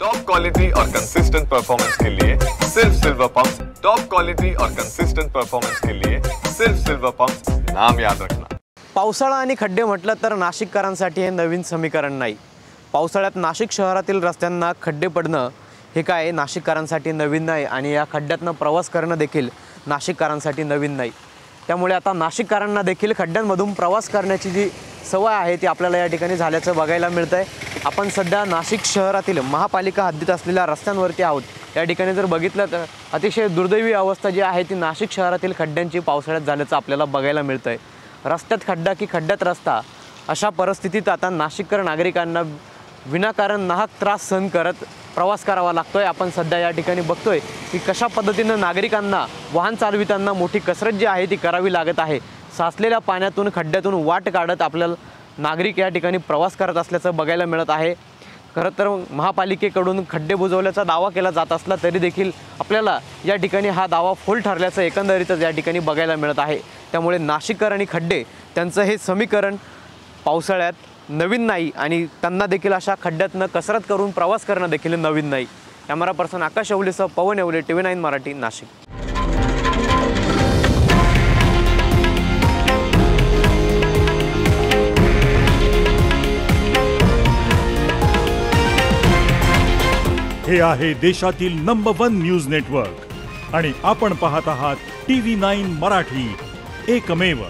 Top quality और consistent performance के लिए सिर्फ सिल्वर पंप्स। टॉप क्वालिटी और कंसिस्टेंट परफॉर्मेंस के लिए सिर्फ सिल्वर पंप्स, नाम याद रखना। पावसाळा आणि खड्डे म्हटलं तर नाशिककरांसाठी हे नवीन समीकरण नाही। पावसाळ्यात नाशिक शहरातील रस्त्यांना खड्डे पडणं हे काय नाशिककरांसाठी नवीन नाही आणि या खड्ड्यातनं प्रवास करणं देखील नाशिककरांसाठी नवीन नाही। त्यामुळे आता नाशिककरांना देखील खड्ड्यांमधून प्रवास करण्याची जी सवय आहे ती आपल्याला या ठिकाणी झाल्याचं बघायला मिळतंय। आपण सध्या नाशिक शहरातील महापालिका हद्दीत असलेल्या रस्त्यांवरती आहोत। या ठिकाणी जर बघितलं तर अतिशय दुर्दैवी अवस्था जी आहे ती नाशिक शहरातील खड्ड्यांची पावसाळ्यात झाल्याचं आपल्याला बघायला मिळतंय। रस्त्यात खड्डा की खड्ड्यात रस्ता अशा परिस्थितीत आता नाशिककर नागरिकांना विनाकारण नाहक त्रास सहन करत प्रवास करावा लागतोय। आपण सध्या या ठिकाणी बघतोय की कशा पद्धतीने नागरिकांना वाहन चालविताना मोठी कसरत जी आहे ती करावी लागत आहे। साचलेल्या पाण्यातून खड्ड्यातून वाट काढत आपल्याला नागरिक या ठिकाणी प्रवास करत असल्याचं बघायला मिळत आहे। खरं तर महापालिकेकडून खड्डे बुजवल्याचा दावा केला जात असला तरी देखील आपल्याला या ठिकाणी हा दावा फोल ठरल्याचं एकंदरीतच या ठिकाणी बघायला मिळत आहे। त्यामुळे नाशिककर आणि खड्डे त्यांचं हे समीकरण पावसाळ्यात नवीन नाही आणि त्यांना देखील अशा खड्ड्यातनं कसरत करून प्रवास करणं देखील नवीन नाही। कॅमेरा पर्सन आकाश येवलेसह पवन येवले, TV9 मराठी, नाशिक। हे आहे देशातील नंबर 1 न्यूज नेटवर्क आणि आपण पाहत आहात TV9 मराठी, एकमेव।